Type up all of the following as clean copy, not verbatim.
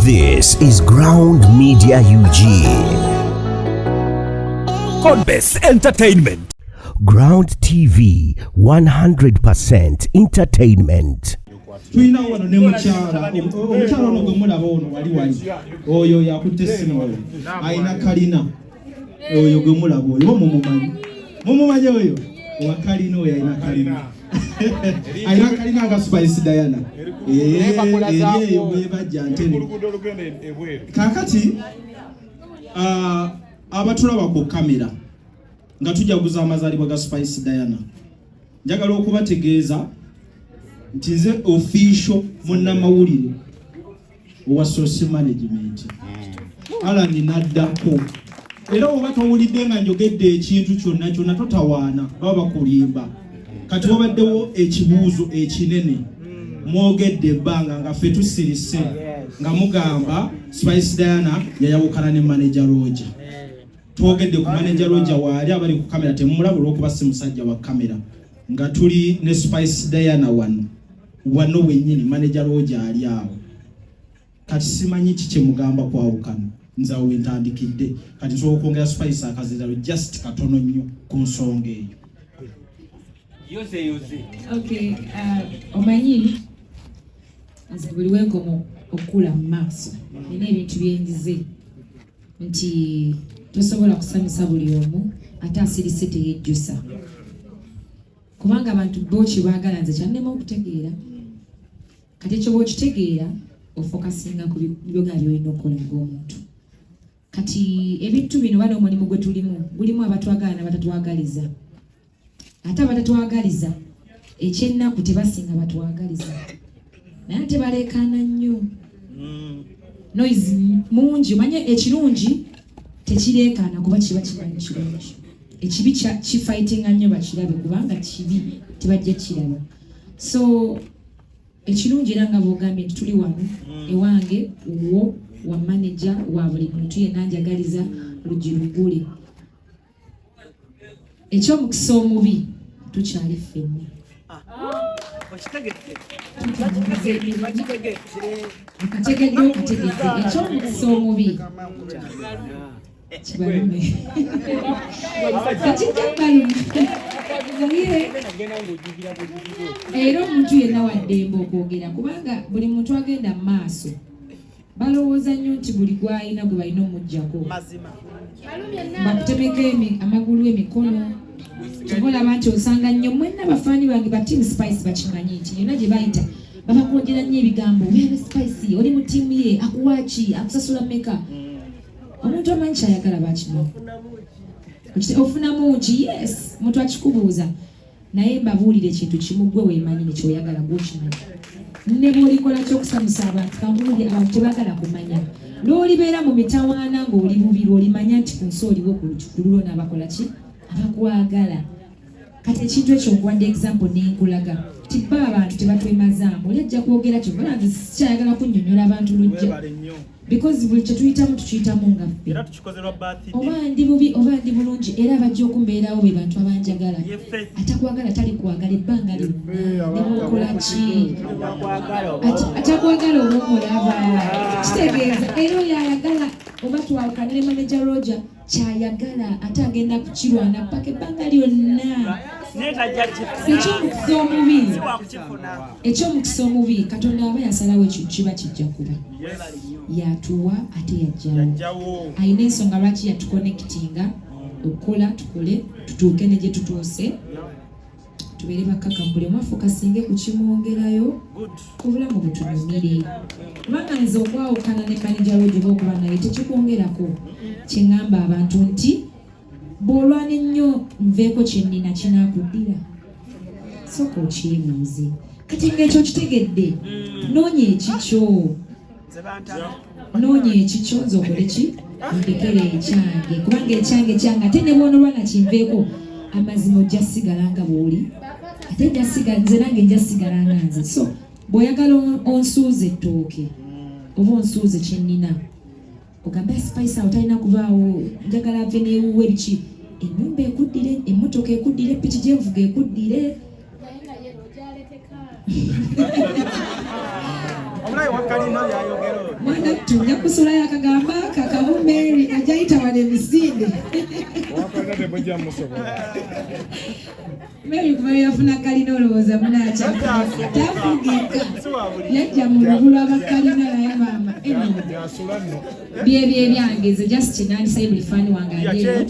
This is Ground Media UG. Conbest Entertainment. Ground TV 100% entertainment. Twina wano ne mukyala ono gwe mulaba ono wali oyo yakutte essimu oyo ayina kalina oyo gwe mulaba oyo mumumanyi oyo wa kalina oyo ayina kalina ayina kalina nga Spice Diana eyo bwebajja ntene kakati abatulaba ku kamera nga tujaguza amazaalibwa ga Spice Diana njagala okubategeeza nti nze official munnamawulire owa social management Alani naddako era oba towulidde nga njogedde ekintu kyonna totawaana baba bakulimba kati wabaddewo ekibuuzo ekinene mwogedde ebbanga nga ffe tusirise nga mugamba Spice Diana yayawukana ne manager Roger twogedde ku manager Roger waali abali ku kamera temumulaba olw'okuba si musajja wa kamera nga tuli ne Spice Diana wano wennyini manager Roger ali awo kati simanyi kiki mugamba kwawukana nza wentandikidde kati nsobola okwongera Spice akaziralo just katono nnyo ku nsonga eyo. Okay, omanyi nze buli wenkoma okula mu maaso nina ebintu byenjize nti tosobola kusanyusa buli omu ate asirise teyejjusa kubanga abantu boki baagala nze kyannema okutegeera kati ekyo bwokitegeera ofokasinga ku byoga byolina okukola ng'omuntu kati ebintu bino bano omulimu gwe gulimu abatwagala n'abatatwagaliza ate abatatwagaliza ekyennaku tebasinga batwagaliza naye ate baleekaana nnyo noise mungi omanye ekirungi tekireekaana kuba kiba kimanyi kirungi ekibi kifightinga nnyo bakirabe kubanga kibi tebajja kiraba so ekirungi era nga bwogambye nti tuli wano ewange wo wa manager wa buli muntu yenna njagaliza lugirugule ekyomukisa omubi tukyali ffenna okategedde ekyomukisa omubi kibalume era omuntu yenna waddembe okwogera kubanga buli muntu agenda mu maaso balowooza nnyo nti buli gwalina gwe balina omuggyako bakutemeko amagulu emikono kyolaba nti osanga nnyo mwenna bafaani bange ba team Spice bakimanyi nti yonna gye bayita babakwogera nnyo ebigambo oyabe Spice oli mu ttiimu ye akuwaaki akusasula mmeka omuntu amanyi kyayagala bakimanyi ofunamu ki yes omuntu akikubuuza naye mbabuulire ekintu kimu gwe weemanyi nekyoyagala gwokimanyi ne bw'olikola ky'okusanyusa abantu kanguuli abantu tebaagala kumanya n'olibeera mu mitawaana ng'oli bubiri olimanya nti ku nsi oliwo ku lulo n'abakola ki abakwagala kati ekintu ekyo nkuwadde example n'enkulaga tibba abantu tebatwemazaamu oli ajja kwogera kyobala nti sikyayagala kunnyonnyola abantu lujja because buli kye tuyitamu tukiyitamu nga ffe oba ndi bubi oba ndi bulungi era bajja okumbeerawo be bantu abanjagala atakwagala tali kwagala ebbanga lyonna nemukola ki atakwagala oba omulaba kitegeeza era oyo ayagala oba twawukana ne manager Roger kyayagala ate agenda kukirwana paka ebbanga lyonna ekyomukisa omubi Katonda aba yasalawo ekintu kiba kijja kuba yatuwa ate yajjawo ayina ensonga lwaki yatuconnectinga okukola tukole tutuuke ne gye tutuuse tubeere bakakambule mwafokasinge ku kimwongerayo ku bulamu butunyumire kubanga nze okwawukana ne manager Roger bwokuba naye tekikwongerako kyeŋŋamba abantu nti bw'olwana ennyo nveeko kyennina kinaakuddira sooka okyebuuze kati ng'ekyo kitegedde noonya ekikyo nze okole ki ondekere ekyange kubanga ekyange kyange ate ne bw'onolwana kinveeko amazima ojja sigala nga bw'oli ate nze nange nja sigala nga nze so bw'oyagala onsuuza ettooke oba onsuuza kyennina ogamba Spice awo talina kubaawo njagala ave neewuwe biki ennyumba ekuddire emmotoka ekuddire ppiki gyenvuga ekuddire omulayi wakalina byayogero nattu nja kusulayo akagamba kakabu Mary ajayita wano emisinde Mary kuba yafuna kalina olowooza munaaca tafugika yajja mu lubu lw'abakalina naye maama byebyo ebyangeze just kyenandisa buli faani wange aliyo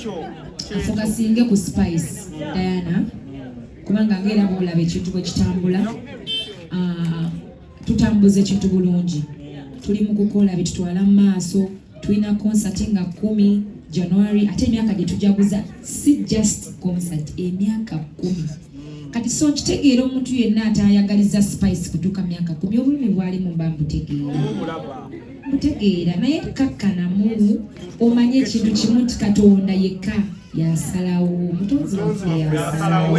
afokasinge ku Spice Diana kubanga ngera bwolaba ekintu bwe kitambula tutambuza ekintu bulungi tuli mu kukola bitutwala mu maaso tulina concert nga 10 January ate emyaka gye tujaguza si just concert emyaka 10 kati so kitegeera omuntu yenna atayagaliza Spice kutuuka myaka 10 obulumi bwalimu mba mbutegeera naye kakkanamu omanye ekintu kimu nti Katonda yekka yasalawo mutonzi waffe yasalawo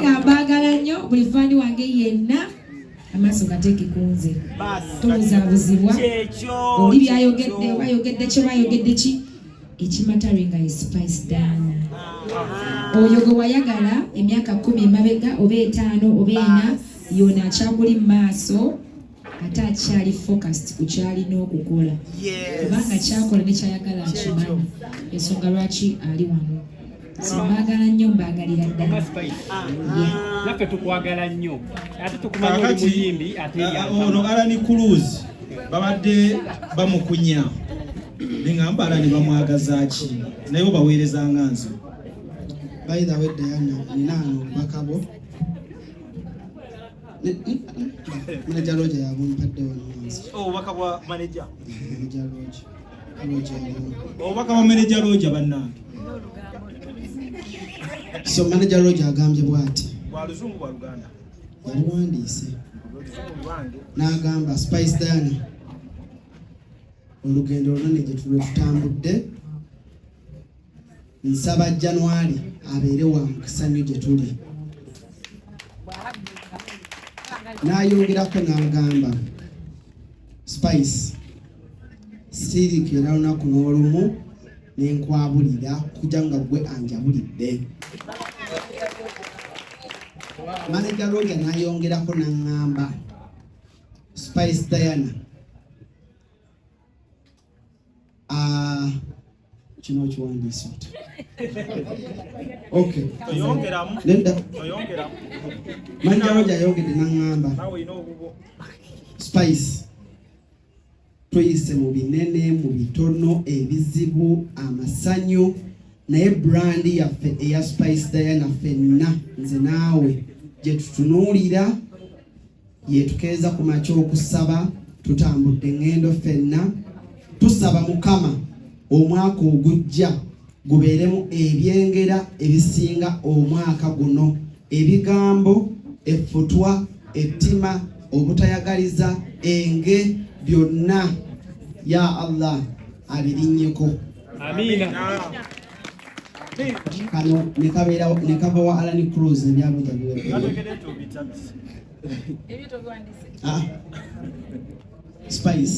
nga mbaagala nnyo buli faani wange yenna amaaso gateeke ku nze tobuzaabuzibwa oli byayogedde wayogedde kye bayogedde ki ekimatare nga ye Spice Diana oyo gwe wayagala emyaka 10 emabega oba 5 oba 4 yona akyakuli mu maaso ate akyali focused ku kyalina okukola kubanga kyakola nekyayagala akimanyi ensonga lwaki ali wano simbaagala nnyo mbaagalira ddala naffe tukwagala nnyo ate tukumanya oli muyimbi ate ono Alani Cruz babadde bamukunya neŋŋamba Alani bamwagaza ki naye obaweereza nga nze by the way Diana ninaano obubaka bwo manager Roger yabumpadde wano wansi obubaka bwa manager Roger obubaka bwa manager Roger bannange so manager Roger agambye bw'ati bwa luzungu bwa Luganda yaluwandiise n'agamba Spice Diana olugendo olunene gye tutambudde nsaba January abeere wa mukisa nnyo gye tuli n'ayongerako n'agamba Spice siriikira lunaku n'olumu nenkwabulira kujja nga gwe anjabulidde manager Roger n'ayongerako n'aŋŋamba Spice Diana kino kiwandiise okay manager Roger ayongedde n'aŋŋamba Spice tuyise mu binene mu bitono ebizibu amasanyu naye brand yaffe eya Spice Diana ffenna nze naawe gye tutunuulira yetukeeza ku makya okusaba tutambudde ngendo ffenna tusaba Mukama omwaka ogujja gubeeremu ebyengera ebisinga omwaka guno ebigambo effutwa ettima obutayagaliza enge byonna ya Allah abirinnyeko amina kano nekava wa Alani Cruz ebyabuja Spice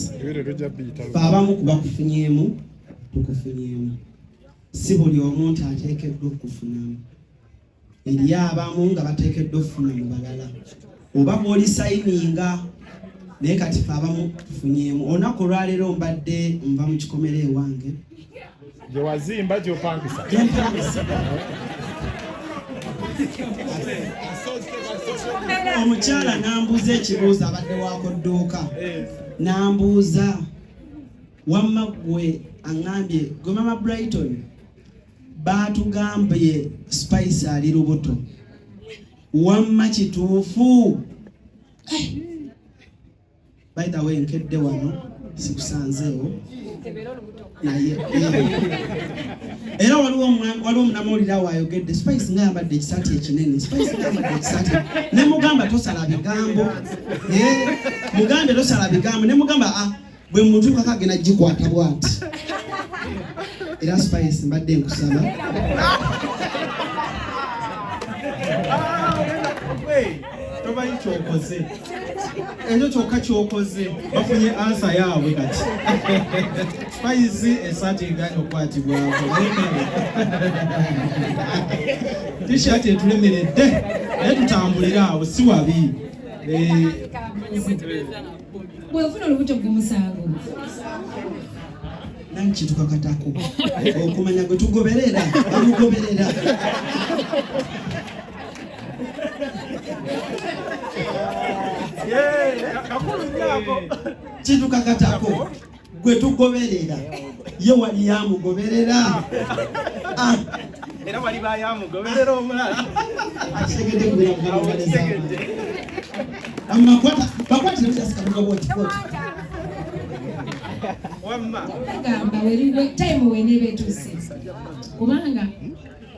abamu kubakufunyeemu tukufunyeemu si buli omuntu ateekeddwa okufunamu eri abamu nga bateekeddwa okufuna mu balala oba bw'oli sayininga naye kati fe abamu tufunyeemu olunaku olwaleero mbadde nva mu kikomera ewange gye wazimba gy'opangisa omukyala n'ambuuza ekibuuzo abadde waako dduuka n'ambuuza wamma gwe aŋŋambye gwe mama Brighton baatugambye Spice ali lubuto wamma kituufu by the way nkedde wano sikusanzeewo naye era waliwo omunamawulire awo ayogedde Spice nga yambadde ekisaati ekinene Spice nga yambadde ekisaati ne mugamba tosala bigambo mugambe tosala bigambo ne mugamba bwe mutuukako agenda gikwata bwati era Spice mbadde nkusaba tobayi kyokoze ekyo kyokka kyokoze bafunye ansa yaabwe kati Spice esaati egaana okukwatibwako t-shirt etulemeredde naye tutambulira awo si wabi bwefuna olubuto gumusango nanki tukakatako okumanya gwe tugoberera bamugoberera kitukakatako gwe tugoberera ye wali yamugoberera era wali bayamugoberera omulala asegede kuyamugobereza amakwata bakwatira byasikamuka boti wamma gamba weriwe time wenebe tuse kubanga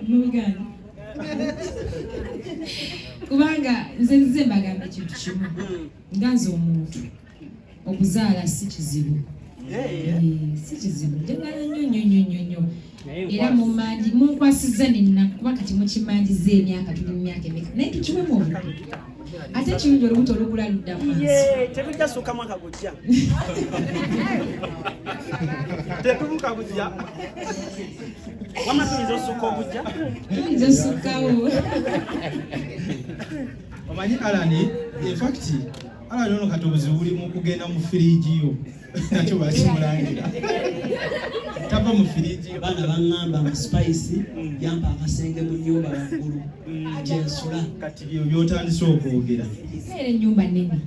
mubigani kubanga nze mbagamba ekintu kimu nganze omuntu okuzaala si kizibu si kizibu njagala nnyo era munkwasiza nina kuba kati mukimanjiza emyaka tuli mu myaka emeka naye tukiwemu obuto ate ekirungi olubuto olugula ludda wansi tetujja sukka mwaka gujja tetumuka bujja wama tuyinza osukka obujja tuyinza osukkawo omanyi Alani in fact Alani ono kati obuzibu buli mu kugenda mu firiigi yo nakyo bakimulangira tava mu firiigi abaana baŋŋamba mu spice yampa akasenge mu nnyumba waggulu gyensula kati byo byotandise okwogera era ennyumba nnene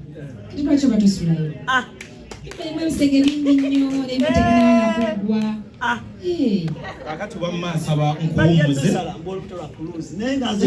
kati lwaki oba tosulayo erimu ebisenge bingi nnyo ebitegenaana kuggwa kakati wamma nsaba nkuwummuze olubuto lwa kuluzi naye nga nze